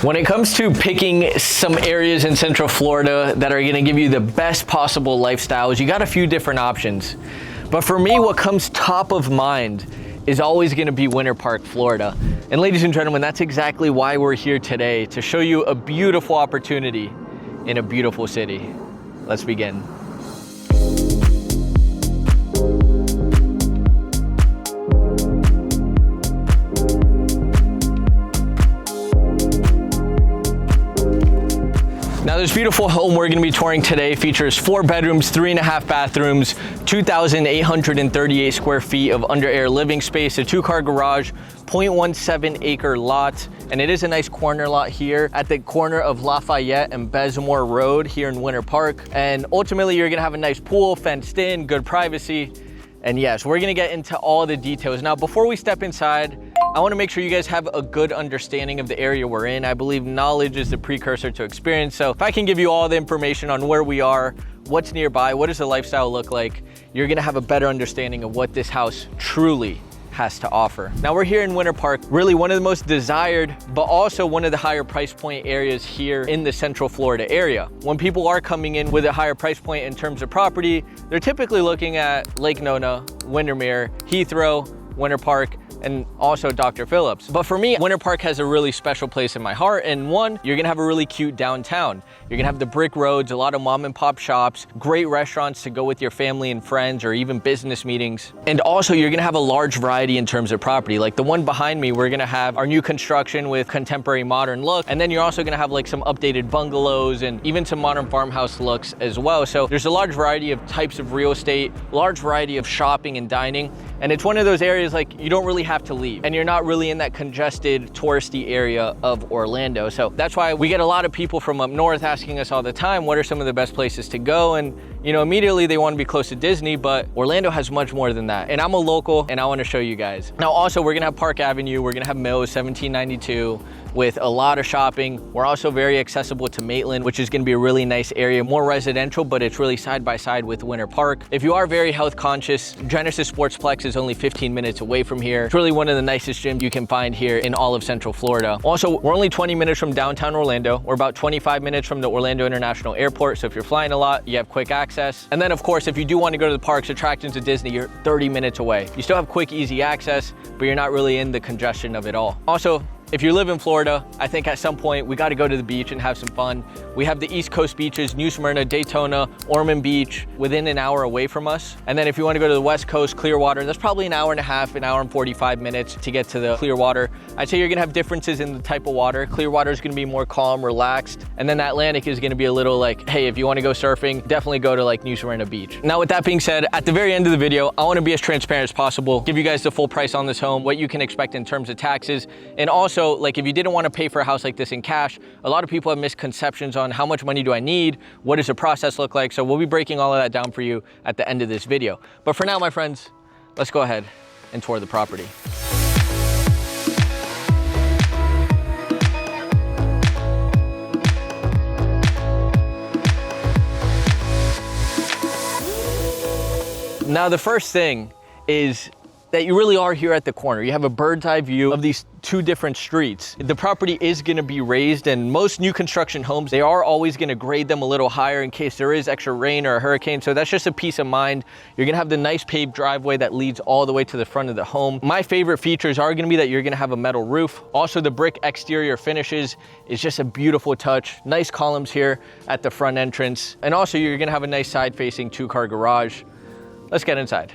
When it comes to picking some areas in Central Florida that are gonna give you the best possible lifestyles, you got a few different options. But for me, what comes top of mind is always gonna be Winter Park, Florida. And ladies and gentlemen, that's exactly why we're here today, to show you a beautiful opportunity in a beautiful city. Let's begin. Now, this beautiful home we're gonna be touring today features 4 bedrooms, 3.5 bathrooms, 2,838 square feet of under air living space, a 2-car garage, 0.17 acre lot, and it is a nice corner lot here at the corner of Lafayette and Besmore Road here in Winter Park. And ultimately, you're gonna have a nice pool, fenced in, good privacy. And yes, we're gonna get into all the details. Now, before we step inside, I wanna make sure you guys have a good understanding of the area we're in. I believe knowledge is the precursor to experience. So if I can give you all the information on where we are, what's nearby, what does the lifestyle look like, you're gonna have a better understanding of what this house truly has to offer. Now, we're here in Winter Park, really one of the most desired, but also one of the higher price point areas here in the Central Florida area. When people are coming in with a higher price point in terms of property, they're typically looking at Lake Nona, Windermere, Heathrow, Winter Park, and also Dr. Phillips. But for me, Winter Park has a really special place in my heart. And one, you're gonna have a really cute downtown. You're gonna have the brick roads, a lot of mom and pop shops, great restaurants to go with your family and friends or even business meetings. And also you're gonna have a large variety in terms of property. Like the one behind me, we're gonna have our new construction with contemporary modern look. And then you're also gonna have like some updated bungalows and even some modern farmhouse looks as well. So there's a large variety of types of real estate, large variety of shopping and dining. And it's one of those areas like you don't really have to leave, and you're not really in that congested touristy area of Orlando. So that's why we get a lot of people from up north asking us all the time, what are some of the best places to go? And you know, immediately they want to be close to Disney, but Orlando has much more than that. And I'm a local and I want to show you guys. Now also, we're gonna have Park Avenue, we're gonna have Mills 1792 with a lot of shopping. We're also very accessible to Maitland, which is gonna be a really nice area, more residential, but it's really side by side with Winter Park. If you are very health conscious, Genesis Sportsplex is only 15 minutes away from here. It's really one of the nicest gyms you can find here in all of Central Florida. Also, we're only 20 minutes from downtown Orlando. We're about 25 minutes from the Orlando International Airport. So if you're flying a lot, you have quick access. And then of course, if you do want to go to the parks, attractions at Disney, you're 30 minutes away. You still have quick, easy access, but you're not really in the congestion of it all. Also, if you live in Florida, I think at some point we got to go to the beach and have some fun. We have the East Coast beaches, New Smyrna, Daytona, Ormond Beach, within an hour away from us. And then if you want to go to the West Coast, Clearwater, that's probably an hour and a half, an hour and 45 minutes to get to the Clearwater. I'd say you're gonna have differences in the type of water. Clearwater is gonna be more calm, relaxed. And then the Atlantic is gonna be a little like, hey, if you want to go surfing, definitely go to like New Smyrna Beach. Now, with that being said, at the very end of the video, I want to be as transparent as possible, give you guys the full price on this home, what you can expect in terms of taxes. And also, like, if you didn't want to pay for a house like this in cash, a lot of people have misconceptions on how much money do I need? What does the process look like? So we'll be breaking all of that down for you at the end of this video. But for now, my friends, let's go ahead and tour the property. Now, the first thing is that you really are here at the corner. You have a bird's eye view of these 2 different streets. The property is gonna be raised, and most new construction homes, they are always gonna grade them a little higher in case there is extra rain or a hurricane. So that's just a peace of mind. You're gonna have the nice paved driveway that leads all the way to the front of the home. My favorite features are gonna be that you're gonna have a metal roof. Also, the brick exterior finishes is just a beautiful touch. Nice columns here at the front entrance. And also, you're gonna have a nice side-facing 2-car garage. Let's get inside.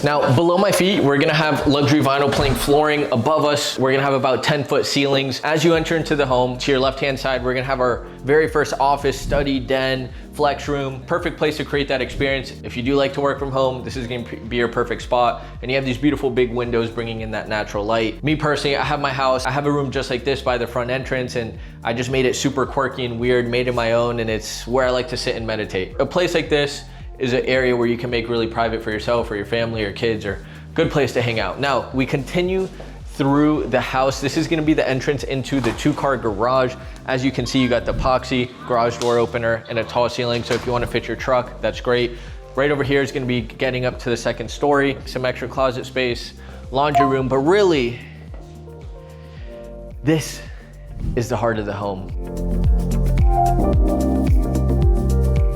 Now, below my feet, we're gonna have luxury vinyl plank flooring. Above us, we're gonna have about 10-foot ceilings. As you enter into the home, to your left-hand side, we're gonna have our very first office, study, den, flex room. Perfect place to create that experience. If you do like to work from home, this is gonna be your perfect spot. And you have these beautiful big windows bringing in that natural light. Me personally, I have my house, I have a room just like this by the front entrance, and I just made it super quirky and weird, made it my own, and it's where I like to sit and meditate. A place like this is an area where you can make really private for yourself or your family or kids, or good place to hang out. Now, we continue through the house. This is gonna be the entrance into the 2-car garage. As you can see, you got the epoxy garage door opener and a tall ceiling. So if you wanna fit your truck, that's great. Right over here is gonna be getting up to the 2nd story, some extra closet space, laundry room, but really, this is the heart of the home.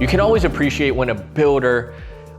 You can always appreciate when a builder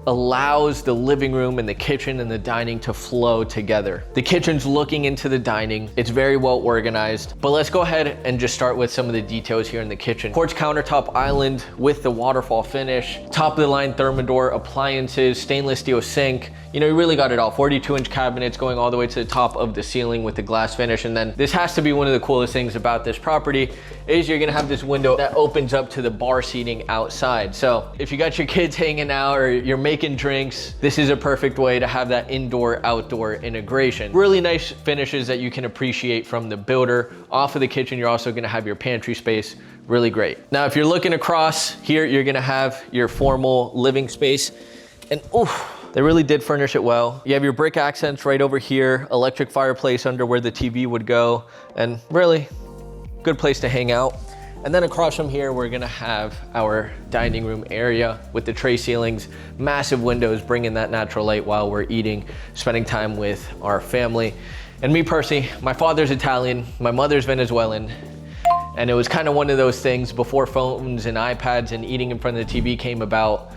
allows the living room and the kitchen and the dining to flow together. The kitchen's looking into the dining. It's very well organized, but let's go ahead and just start with some of the details here in the kitchen. Quartz countertop island with the waterfall finish, top of the line Thermador appliances, stainless steel sink. You know, you really got it all. 42-inch cabinets going all the way to the top of the ceiling with the glass finish. And then this has to be one of the coolest things about this property is you're gonna have this window that opens up to the bar seating outside. So if you got your kids hanging out or you're making drinks, this is a perfect way to have that indoor-outdoor integration. Really nice finishes that you can appreciate from the builder. Off of the kitchen, you're also gonna have your pantry space. Really great. Now, if you're looking across here, you're gonna have your formal living space. And oof, they really did furnish it well. You have your brick accents right over here, electric fireplace under where the TV would go, and really good place to hang out. And then across from here, we're gonna have our dining room area with the tray ceilings, massive windows, bringing that natural light while we're eating, spending time with our family. And me personally, my father's Italian, my mother's Venezuelan, and it was kind of one of those things before phones and iPads and eating in front of the TV came about.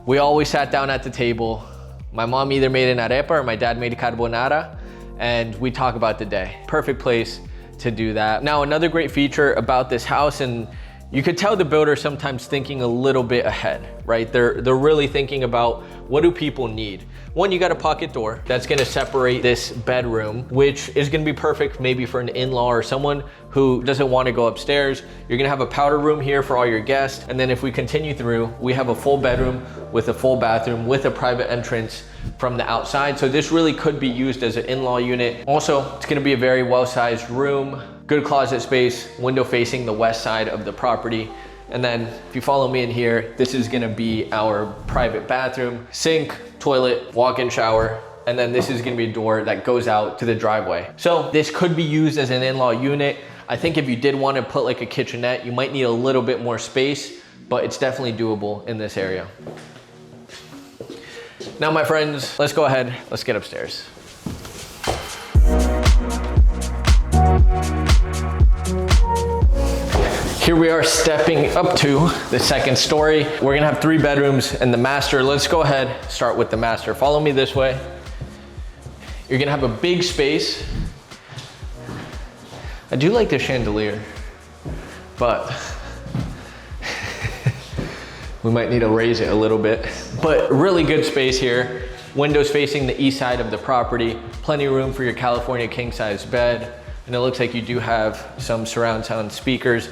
We always sat down at the table. My mom either made an arepa or my dad made a carbonara, and we talk about the day. Perfect place to do that. Now, another great feature about this house, and you could tell the builder sometimes thinking a little bit ahead, right? They're really thinking about what do people need? One, you got a pocket door that's gonna separate this bedroom, which is gonna be perfect maybe for an in-law or someone who doesn't wanna go upstairs. You're gonna have a powder room here for all your guests. And then if we continue through, we have a full bedroom with a full bathroom with a private entrance from the outside. So this really could be used as an in-law unit. Also, it's gonna be a very well-sized room, good closet space, window facing the west side of the property. And then if you follow me in here, this is gonna be our private bathroom, sink, toilet, walk-in shower, and then this is gonna be a door that goes out to the driveway. So this could be used as an in-law unit. I think if you did wanna put like a kitchenette, you might need a little bit more space, but it's definitely doable in this area. Now, my friends, let's go ahead, let's get upstairs. Here we are stepping up to the 2nd story. We're gonna have 3 bedrooms and the master. Let's go ahead, start with the master. Follow me this way. You're gonna have a big space. I do like the chandelier, but we might need to raise it a little bit. But really good space here. Windows facing the east side of the property. Plenty of room for your California king-size bed. And it looks like you do have some surround sound speakers.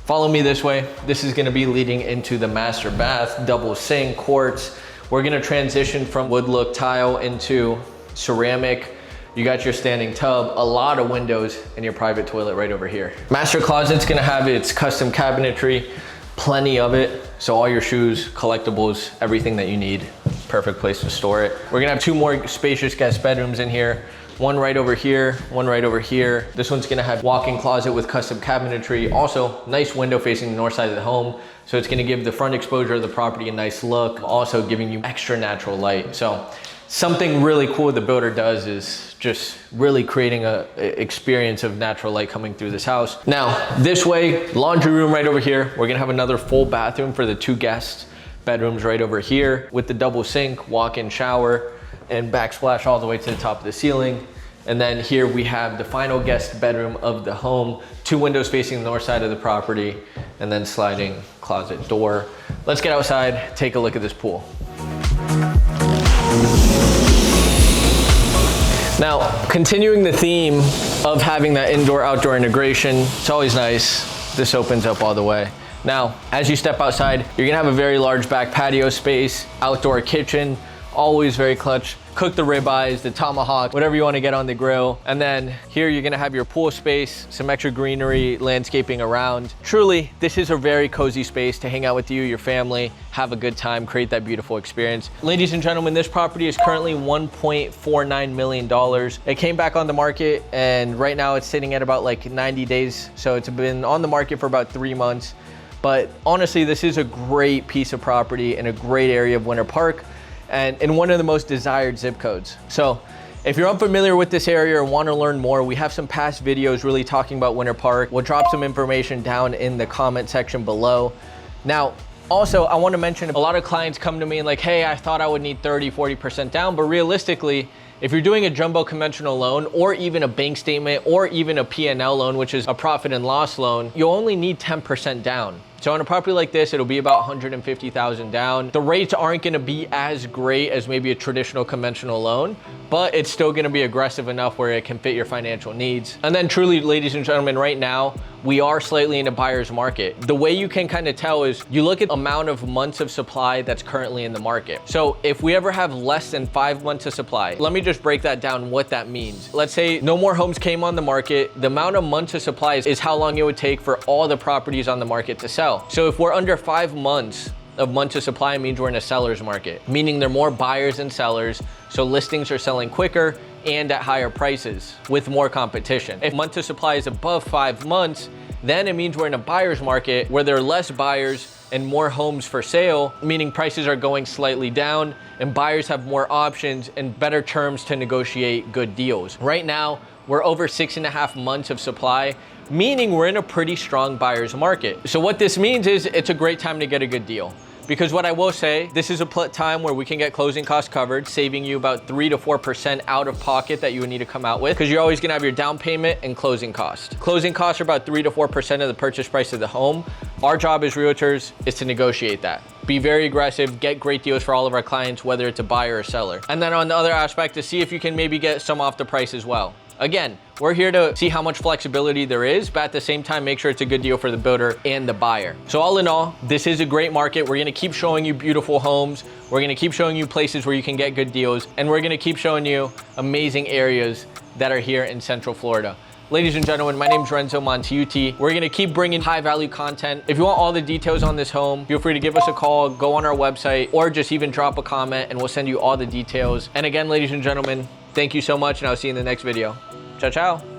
Follow me this way. This is gonna be leading into the master bath, double sink, quartz. We're gonna transition from wood look tile into ceramic. You got your standing tub, a lot of windows, and your private toilet right over here. Master closet's gonna have its custom cabinetry, plenty of it. So all your shoes, collectibles, everything that you need. Perfect place to store it. We're gonna have 2 more spacious guest bedrooms in here. One right over here, one right over here. This one's gonna have walk-in closet with custom cabinetry. Also, nice window facing the north side of the home. So it's gonna give the front exposure of the property a nice look, also giving you extra natural light. So something really cool the builder does is just really creating a experience of natural light coming through this house. Now, this way, laundry room right over here. We're gonna have another full bathroom for the 2 guest bedrooms right over here with the double sink, walk-in shower, and backsplash all the way to the top of the ceiling. And then here we have the final guest bedroom of the home, 2 windows facing the north side of the property, and then sliding closet door. Let's get outside, take a look at this pool. Now, continuing the theme of having that indoor-outdoor integration, it's always nice. This opens up all the way. Now, as you step outside, you're gonna have a very large back patio space, outdoor kitchen, always very clutch. cook the ribeyes, the tomahawk, whatever you want to get on the grill. And then here you're gonna have your pool space, some extra greenery, landscaping around. Truly, this is a very cozy space to hang out with you, your family, have a good time, create that beautiful experience. Ladies and gentlemen, this property is currently $1.49 million. It came back on the market and right now it's sitting at about like 90 days. So it's been on the market for about 3 months. But honestly, this is a great piece of property in a great area of Winter Park and in one of the most desired zip codes. So if you're unfamiliar with this area or want to learn more, we have some past videos really talking about Winter Park. We'll drop some information down in the comment section below. Now, also, I want to mention a lot of clients come to me and like, hey, I thought I would need 30, 40% down, but realistically, if you're doing a jumbo conventional loan or even a bank statement or even a P&L loan, which is a profit and loss loan, you'll only need 10% down. So on a property like this, it'll be about $150,000 down. The rates aren't gonna be as great as maybe a traditional conventional loan, but it's still gonna be aggressive enough where it can fit your financial needs. And then truly, ladies and gentlemen, right now, we are slightly in a buyer's market. The way you can kind of tell is you look at the amount of months of supply that's currently in the market. So if we ever have less than 5 months of supply, let me just break that down what that means. Let's say no more homes came on the market. The amount of months of supply is how long it would take for all the properties on the market to sell. So if we're under 5 months of months of supply, it means we're in a seller's market, meaning there are more buyers than sellers. So listings are selling quicker and at higher prices with more competition. If months of supply is above 5 months, then it means we're in a buyer's market where there are less buyers and more homes for sale, meaning prices are going slightly down and buyers have more options and better terms to negotiate good deals. Right now, we're over 6.5 months of supply, meaning we're in a pretty strong buyer's market. So what this means is it's a great time to get a good deal. Because what I will say, this is a time where we can get closing costs covered, saving you about 3 to 4% out of pocket that you would need to come out with, because you're always gonna have your down payment and closing costs. Closing costs are about 3 to 4% of the purchase price of the home. Our job as realtors is to negotiate that. Be very aggressive, get great deals for all of our clients, whether it's a buyer or seller. And then on the other aspect, to see if you can maybe get some off the price as well. Again, we're here to see how much flexibility there is, but at the same time, make sure it's a good deal for the builder and the buyer. So all in all, this is a great market. We're gonna keep showing you beautiful homes. We're gonna keep showing you places where you can get good deals. And we're gonna keep showing you amazing areas that are here in Central Florida. Ladies and gentlemen, my name is Renzo Montiuti. We're gonna keep bringing high value content. If you want all the details on this home, feel free to give us a call, go on our website, or just even drop a comment and we'll send you all the details. And again, ladies and gentlemen, thank you so much and I'll see you in the next video. Ciao, ciao.